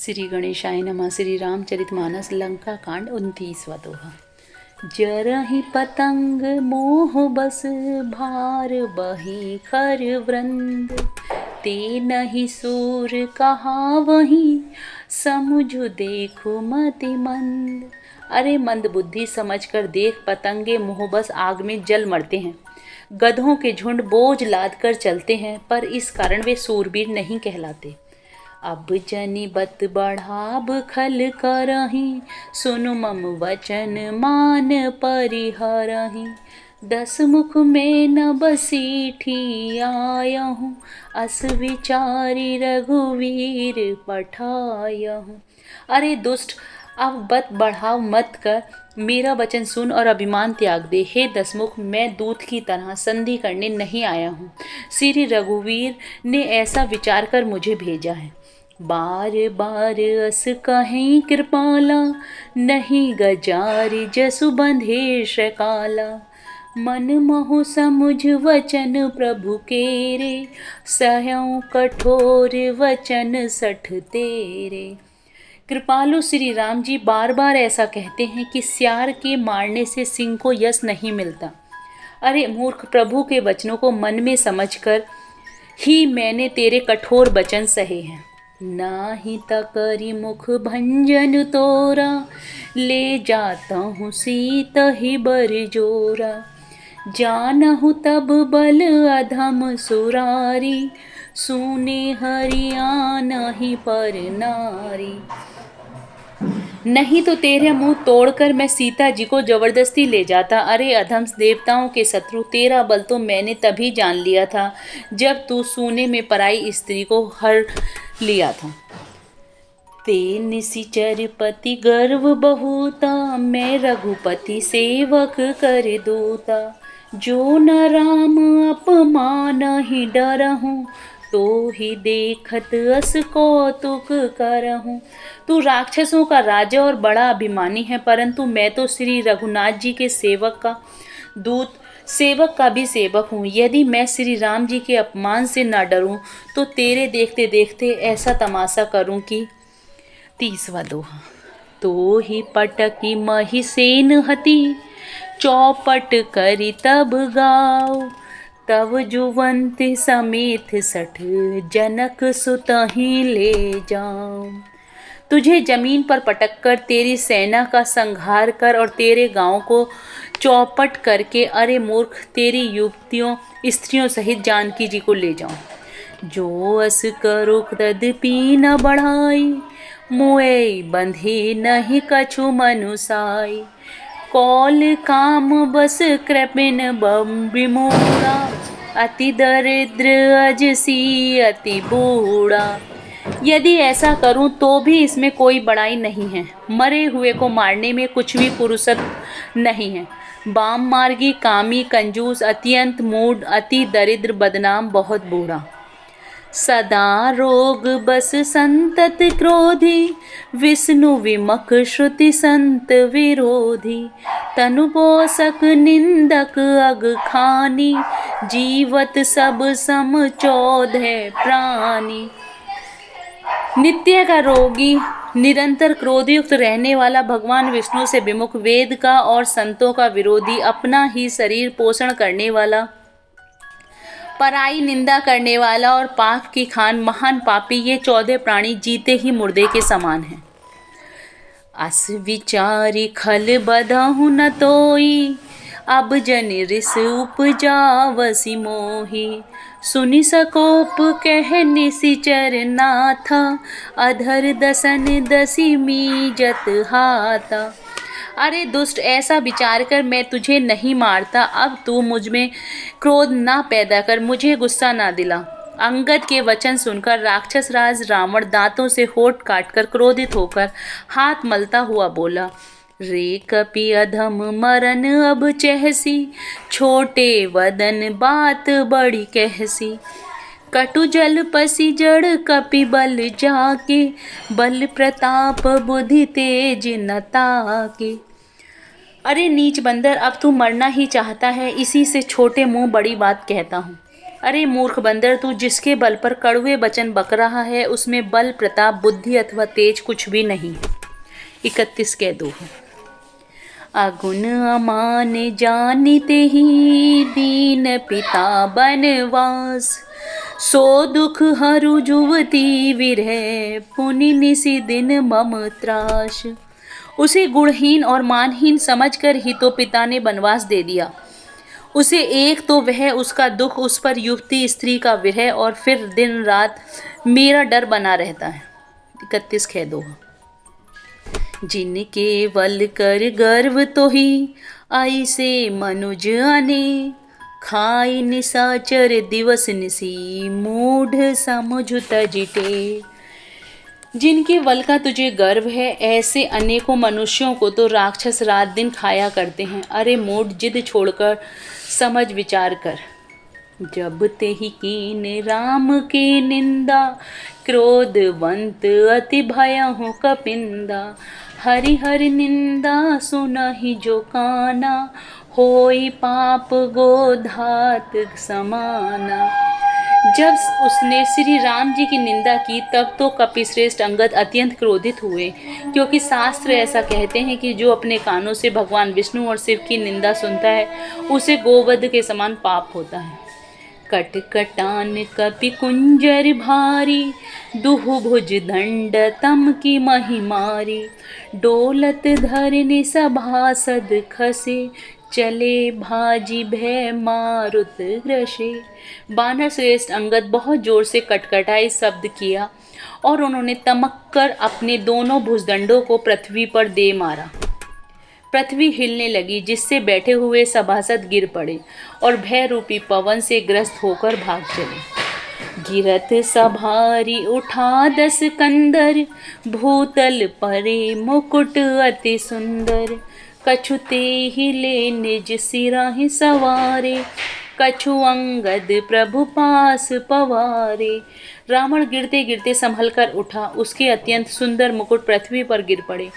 श्री गणेशाय नमः। श्री रामचरितमानस लंका कांड 29वां दोहा। जरहि पतंग मोह बस भार बही खर वृंद, ते नहीं सूर कहावही समुझ देखो मति मंद। अरे मंद बुद्धि समझकर देख, पतंगे मोहबस आग में जल मरते हैं। गधों के झुंड बोझ लाद कर चलते हैं, पर इस कारण वे सूरवीर नहीं कहलाते। अब जनि बत बढ़ाब खल करहीं, सुनु मम वचन मान परिहरहीं। 10 मुख में न बसीठी आयहूँ, अस विचारी रघुवीर पठायहूँ। अरे दुष्ट, अब बत बढ़ाव मत कर, मेरा वचन सुन और अभिमान त्याग दे। हे 10 मुख, मैं दूत की तरह संधि करने नहीं आया हूँ। श्री रघुवीर ने ऐसा विचार कर मुझे भेजा है। बार बार अस कहें कृपाला, नहीं गजारि जसु बंधे शकाला। मन मोह समुझ वचन प्रभु केरे, सहऊँ कठोर वचन सठ तेरे। कृपालु श्री राम जी बार बार ऐसा कहते हैं कि सियार के मारने से सिंह को यश नहीं मिलता। अरे मूर्ख, प्रभु के वचनों को मन में समझकर ही मैंने तेरे कठोर वचन सहे हैं। नाही तकरी मुख भंजन तोरा, ले जाता हूँ सीत ही बर जोरा। जानहु तब बल अधम सुरारी, सुने हरियाणा ही पर नारी। नहीं तो तेरे मुंह तोड़कर मैं सीता जी को जबरदस्ती ले जाता। अरे अधम देवताओं के शत्रु, तेरा बल तो मैंने तभी जान लिया था जब तू सूने में पराई स्त्री को हर लिया था। ते निशिचर पति गर्व बहुता, मैं रघुपति सेवक कर दूता। जो न राम अपमान ही डरहूँ, तो ही देखत अस कौतुक करहूँ। तू राक्षसों का राजा और बड़ा अभिमानी है, परंतु मैं तो श्री रघुनाथ जी के सेवक का दूत, सेवक का भी सेवक हूँ। यदि मैं श्री राम जी के अपमान से न डरूं, तो तेरे देखते देखते ऐसा तमाशा करूं कि 30वां दोहा। तो ही पटकी महिसेन हती, चौपट करी तब गाओ। तब जुवंत समेत 60 जनक सुतहि ले जाओ। तुझे जमीन पर पटक कर तेरी सेना का संहार कर और तेरे गांव को चौपट करके, अरे मूर्ख, तेरी युवतियों स्त्रियों सहित जानकी जी को ले जाऊं। जो अस करो तदपि न बढ़ाई, मुए बंधे नहीं कछु मनुसाई। कौल काम बस कृपिन विमूढ़ा, अति दरिद्र अजसी अति बूढ़ा। यदि ऐसा करूं तो भी इसमें कोई बड़ाई नहीं है। मरे हुए को मारने में कुछ भी पुरुषत्व नहीं है। वाम मार्गी, कामी, कंजूस, अत्यंत मूढ़, अति दरिद्र, बदनाम, बहुत बूढ़ा। सदा रोग बस संतत क्रोधी, विष्णु विमख श्रुति संत विरोधी। तनु पोषक निंदक अग खानी, जीवत सब सम 14 प्राणी। नित्य का रोगी, निरंतर क्रोधयुक्त रहने वाला, भगवान विष्णु से विमुख, वेद का और संतों का विरोधी, अपना ही शरीर पोषण करने वाला, पराई निंदा करने वाला और पाप की खान महान पापी, ये 14 प्राणी जीते ही मुर्दे के समान हैं। अस विचारी खल बधहु न तोई, अब जन रिस उपजावसी मोही। सुनि सकोप कह निशिचर नाथा, अधर दसन दसी मीजत हाथा। अरे दुष्ट, ऐसा विचार कर मैं तुझे नहीं मारता। अब तू मुझ में क्रोध ना पैदा कर, मुझे गुस्सा ना दिला। अंगद के वचन सुनकर राक्षस राज रावण दांतों से होठ काटकर क्रोधित होकर हाथ मलता हुआ बोला। रे कपि अधम मरन अब चहसी, छोटे वदन बात बड़ी कहसी। कटु जल पसी जड़ कपि बल जाके, बल प्रताप बुद्धि तेज न ताके। अरे नीच बंदर, अब तू मरना ही चाहता है, इसी से छोटे मुंह बड़ी बात कहता हूँ। अरे मूर्ख बंदर, तू जिसके बल पर कड़वे वचन बक रहा है उसमें बल, प्रताप, बुद्धि अथवा तेज कुछ भी नहीं। 31 कह दो। अगुन अमान जानते ही दीन पिता बनवास, सो दुख हरू जुवती विरह पुनि निसि दिन मम त्रास। उसे गुणहीन और मानहीन समझकर ही तो पिता ने वनवास दे दिया। उसे एक तो वह उसका दुख, उस पर युवती स्त्री का विरह, और फिर दिन रात मेरा डर बना रहता है। 31 कह दो। जिनके वल कर गर्व तो ही आई से मनुज आने, खाई निसाचर दिवस निसी मूढ़ समझ तजिटे। जिनके बल का तुझे गर्व है, ऐसे अनेकों मनुष्यों को तो राक्षस रात दिन खाया करते हैं। अरे मूढ़, जिद छोड़कर समझ विचार कर। जब ते ही कीन राम के निंदा, क्रोधवंत अति भयहु कपिंदा। हरि हरि निंदा सुनहि जो काना, होई पाप गोधात समाना। जब उसने श्री राम जी की निंदा की तब तो कपिश्रेष्ठ अंगद अत्यंत क्रोधित हुए, क्योंकि शास्त्र ऐसा कहते हैं कि जो अपने कानों से भगवान विष्णु और शिव की निंदा सुनता है उसे गोवध के समान पाप होता है। कटकटान कपि कुंजर भारी, दुहु भुज दंड तम की महिमारी। डोलत धरनि सभासद खसे, चले भाजी भय मारुत ग्रसे। बानर श्रेष्ठ अंगद बहुत जोर से कटकटाई शब्द किया और उन्होंने तमक कर अपने दोनों भुजदंडों को पृथ्वी पर दे मारा। पृथ्वी हिलने लगी, जिससे बैठे हुए सभासद गिर पड़े और भय रूपी पवन से ग्रस्त होकर भाग चले। गिरत सभारी उठा 10 कंदर, भूतल परे मुकुट अति सुंदर। कछु ते हिले निज सिराहि सवारे, कछु अंगद प्रभु पास पवारे। रावण गिरते गिरते संभल कर उठा, उसके अत्यंत सुंदर मुकुट पृथ्वी पर गिर पड़े।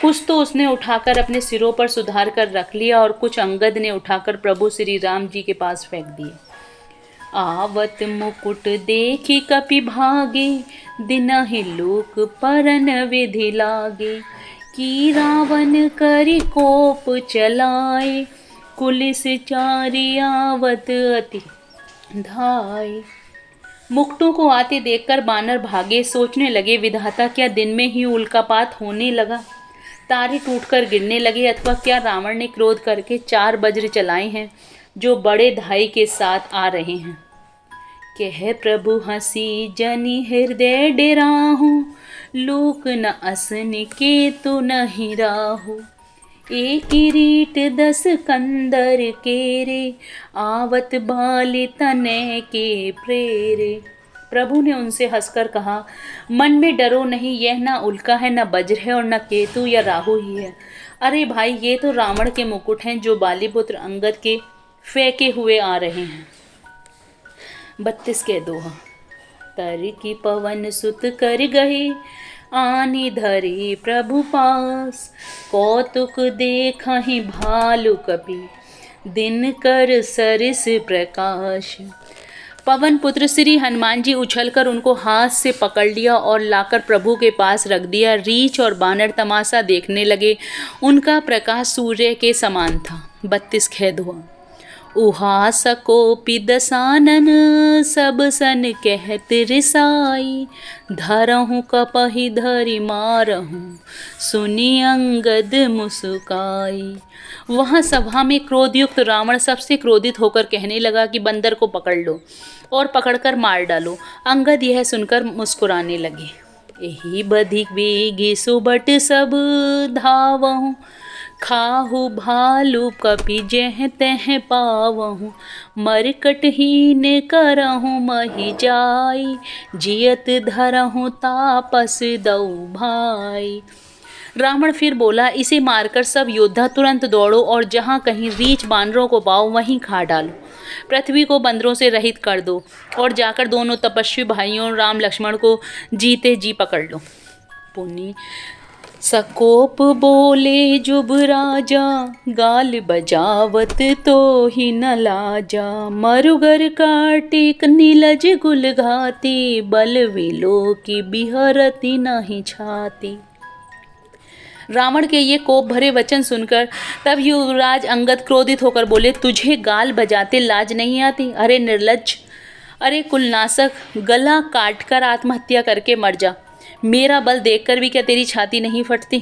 कुछ तो उसने उठाकर अपने सिरों पर सुधार कर रख लिया और कुछ अंगद ने उठाकर प्रभु श्री राम जी के पास फेंक दिए। आवत मुकुट देखी कपि भागे, दिनहि लोक परन विधि लागे। कि रावण करि कोप चलाए, कुलिस चारि आवत अति धाय। मुकुटों को आते देखकर बानर भागे। सोचने लगे, विधाता क्या दिन में ही उल्कापात होने लगा, तारे टूटकर गिरने लगे, अथवा क्या रावण ने क्रोध करके 4 वज्र चलाए हैं जो बड़े धाई के साथ आ रहे हैं। कह प्रभु हंसी जनि हृदय डेराहू, लूक न असन के तो नहीं राहू। एक किरीट 10 कंदर केरे, आवत बाली तने के प्रेरे। प्रभु ने उनसे हंसकर कहा, मन में डरो नहीं, यह न उल्का है, न वज्र है और न केतु या राहु ही है। अरे भाई, ये तो रावण के मुकुट हैं जो बालीपुत्र अंगद के फेंके हुए आ रहे हैं। 32 के दोहा। तर की पवन सुत कर गए, आनी धरे प्रभु पास। कौतुक देखहि भालु कपि, दिन कर सरिस प्रकाश। पवन पुत्र श्री हनुमान जी उछलकर उनको हाथ से पकड़ लिया और लाकर प्रभु के पास रख दिया। रीछ और बानर तमाशा देखने लगे। उनका प्रकाश सूर्य के समान था। 32 खेद हुआ। उहासको दसानन, सब सन कहत रिसाई। धरहु कपहि धरि मारहु, सुनी अंगद मुस्काई। वहाँ सभा में क्रोधयुक्त रावण सबसे क्रोधित होकर कहने लगा कि बंदर को पकड़ लो और पकड़कर मार डालो। अंगद यह सुनकर मुस्कुराने लगे। एही बधिक बेगी सुबट सब धावहु, खाहु भालू कपि जह तह पावहु। मरकटहीन करहु महि जाई, जियत धरहु तापस दऊ भाई। रावण फिर बोला, इसे मारकर सब योद्धा तुरंत दौड़ो और जहाँ कहीं रीछ बानरों को पाओ वहीं खा डालो। पृथ्वी को बंदरों से रहित कर दो और जाकर दोनों तपस्वी भाइयों राम लक्ष्मण को जीते जी पकड़ लो। पुनि सकोप बोले जुब राजा, गाल बजावत तो ही न लाजा। मरुगर काटिक नीलज गुल घाती, बल विलो की बिहरती नहीं छाती। रावण के ये कोप भरे वचन सुनकर तब युवराज अंगद क्रोधित होकर बोले, तुझे गाल बजाते लाज नहीं आती? अरे निर्लज्ज, अरे कुलनाशक, गला काटकर आत्महत्या करके मर जा। मेरा बल देखकर भी क्या तेरी छाती नहीं फटती?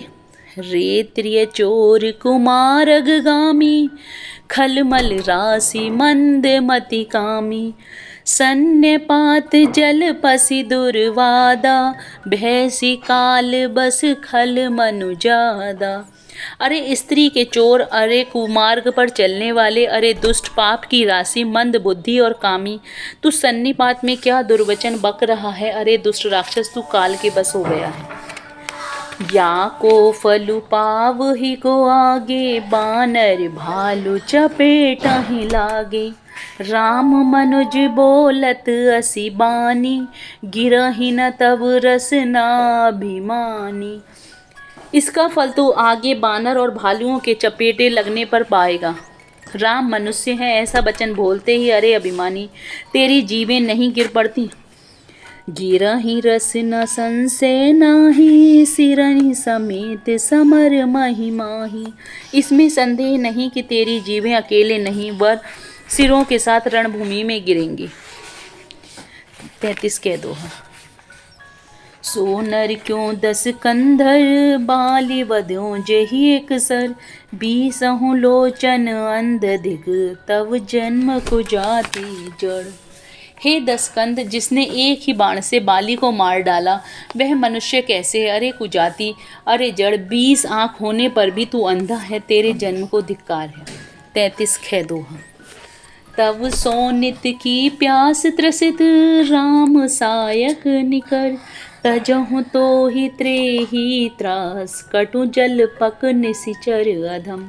रे त्रिय चोर कुमार अगगामी, खलमल राशि मंद मति कामी। सन्यपात जल पसी दुर्वादा, भैसी काल बस खल मनुजादा। अरे स्त्री के चोर, अरे कुमार्ग पर चलने वाले, अरे दुष्ट पाप की राशि, मंद बुद्धि और कामी। तू सन्निपात में क्या दुर्वचन बक रहा है? अरे दुष्ट राक्षस, तू काल के बस हो गया है। या को फलु पाव ही को आगे, बानर भालू चपेटा ही लागे। राम मनुज बोलत असी बानी, गिरहि न तब रसनाभिमानी। इसका फल तो आगे बानर और भालुओं के चपेटे लगने पर पाएगा। राम मनुष्य हैं ऐसा वचन बोलते ही अरे अभिमानी, तेरी जीभें नहीं गिर पड़ती? गिरहि रस न संशय नाही, सिरनि समेत समर महि माही। इसमें संदेह नहीं कि तेरी जीभें अकेले नहीं वर सिरों के साथ रणभूमि में गिरेंगी। 33 कह दो। सोनर क्यों 10 कंधर, बाली वध्यों जही एक सर। 20 लोचन अंध दिग, तव जन्म को जाति जड़। हे 10 कंध, जिसने एक ही बाण से बाली को मार डाला, वह मनुष्य कैसे है? अरे कुजाति, अरे जड़, 20 आँख होने पर भी तू अंधा है, तेरे जन्म को धिक्कार है। 33 कह दो। तब सोनित की प्यास त्रसित, राम सायक निकर। तजहु तो ही त्रेही त्रास, कटु जल पक निसिचर अधम।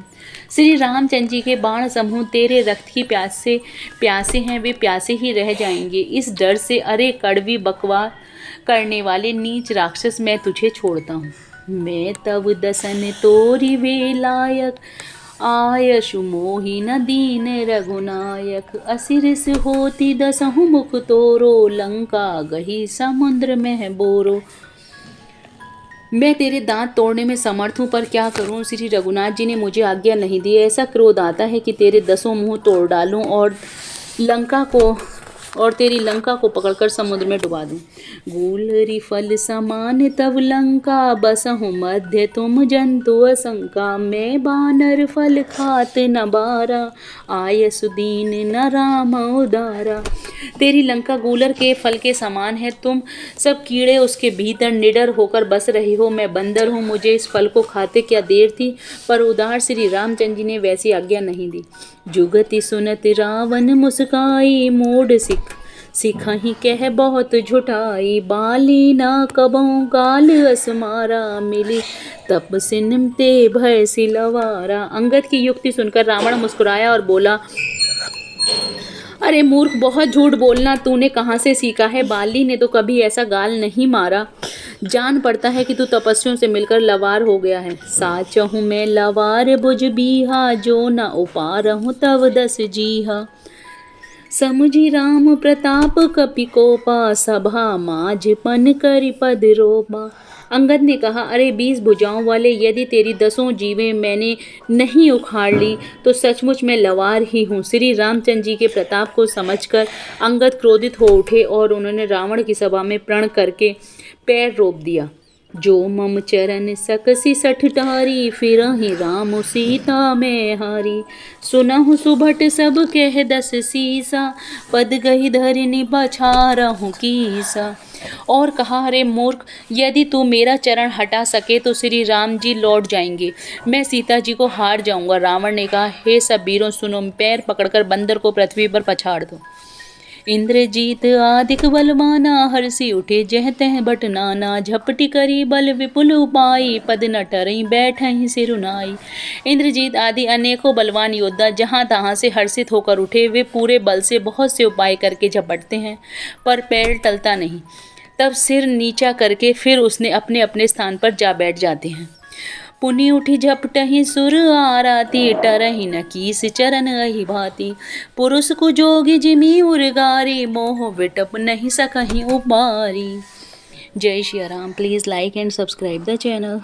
श्री रामचंद्र जी के बाण समूह तेरे रक्त की प्यास से प्यासे हैं, वे प्यासे ही रह जाएंगे। इस डर से अरे कड़वी बकवास करने वाले नीच राक्षस, मैं तुझे छोड़ता हूँ। मैं तब दसन तोरी वे लायक, आयशु मोहि न दीन रघुनायक। असिरिस होती 10 मुख तोरो, लंका गही समुद्र में बोरो। मैं तेरे दांत तोड़ने में समर्थ हूँ, पर क्या करूँ? श्री रघुनाथ जी ने मुझे आज्ञा नहीं दी। ऐसा क्रोध आता है कि तेरे 10 मुंह तोड़ डालूं और तेरी लंका को पकड़कर समुद्र में डुबा दूं। गूलरी फल समान तब लंका, बसहु मध्य तुम जंतु असंका। मैं बानर फल खात न बारा, आयसु दीन न राम उदारा। तेरी लंका गूलर के फल के समान है, तुम सब कीड़े उसके भीतर निडर होकर बस रही हो। मैं बंदर हूँ, मुझे इस फल को खाते क्या देर थी, पर उदार श्री रामचंद्र जी ने वैसी आज्ञा नहीं दी। जुगति सुनत रावण मुस्काई, मोड़ सिखहि कह बहुत झुठाई। बाली ना कबहु गाल असमारा, मिली तपसिन ते भय सिलवारा। अंगद की युक्ति सुनकर रावण मुस्कुराया और बोला, अरे मूर्ख, बहुत झूठ बोलना तूने कहाँ से सीखा है? बाली ने तो कभी ऐसा गाल नहीं मारा। जान पड़ता है कि तू तपस्वियों से मिलकर लवार हो गया है। साचहु मैं लवार बुझ बीहा, जो न उपारहु तव 10 जीहा। समुझी राम प्रताप कपि कोपा, सभा माझ पन करि पद रोपा। अंगद ने कहा, अरे 20 भुजाओं वाले, यदि तेरी 10 जीवें मैंने नहीं उखाड़ ली तो सचमुच मैं लवार ही हूँ। श्री रामचंद्र जी के प्रताप को समझकर अंगद क्रोधित हो उठे और उन्होंने रावण की सभा में प्रण करके पैर रोप दिया। जो मम चरण सकसी 60 टारी, फिरहि राम सीता मैं हारी। सुनहु सुभट सब कह 10 सीसा, पद गही धरिनि पछारहु कीसा। और कहा, अरे मूर्ख, यदि तू मेरा चरण हटा सके तो श्री राम जी लौट जाएंगे, मैं सीता जी को हार जाऊंगा। रावण ने कहा, हे सब वीरों सुनो, पैर पकड़कर बंदर को पृथ्वी पर पछाड़ दो। इंद्रजीत आदिक बलवाना, हर्षि उठे जह तह बट नाना। झपटी करी बल विपुल उपाई, पद न टरई बैठहि सिरुनाई। इंद्रजीत आदि अनेकों बलवान योद्धा जहाँ तहाँ से हर्षित होकर उठे। वे पूरे बल से बहुत से उपाय करके झपटते हैं, पर पैर टलता नहीं। तब सिर नीचा करके फिर उसने अपने अपने स्थान पर जा बैठ जाते हैं। पुनि उठी झपटहि सुर आराती, टरहि न कीस चरण अहि भांति। पुरुष कु जोगी जिमि उर्गारी, मोह विटप नहीं सकहि उबारी। जय Shri Ram. Please like and subscribe the channel.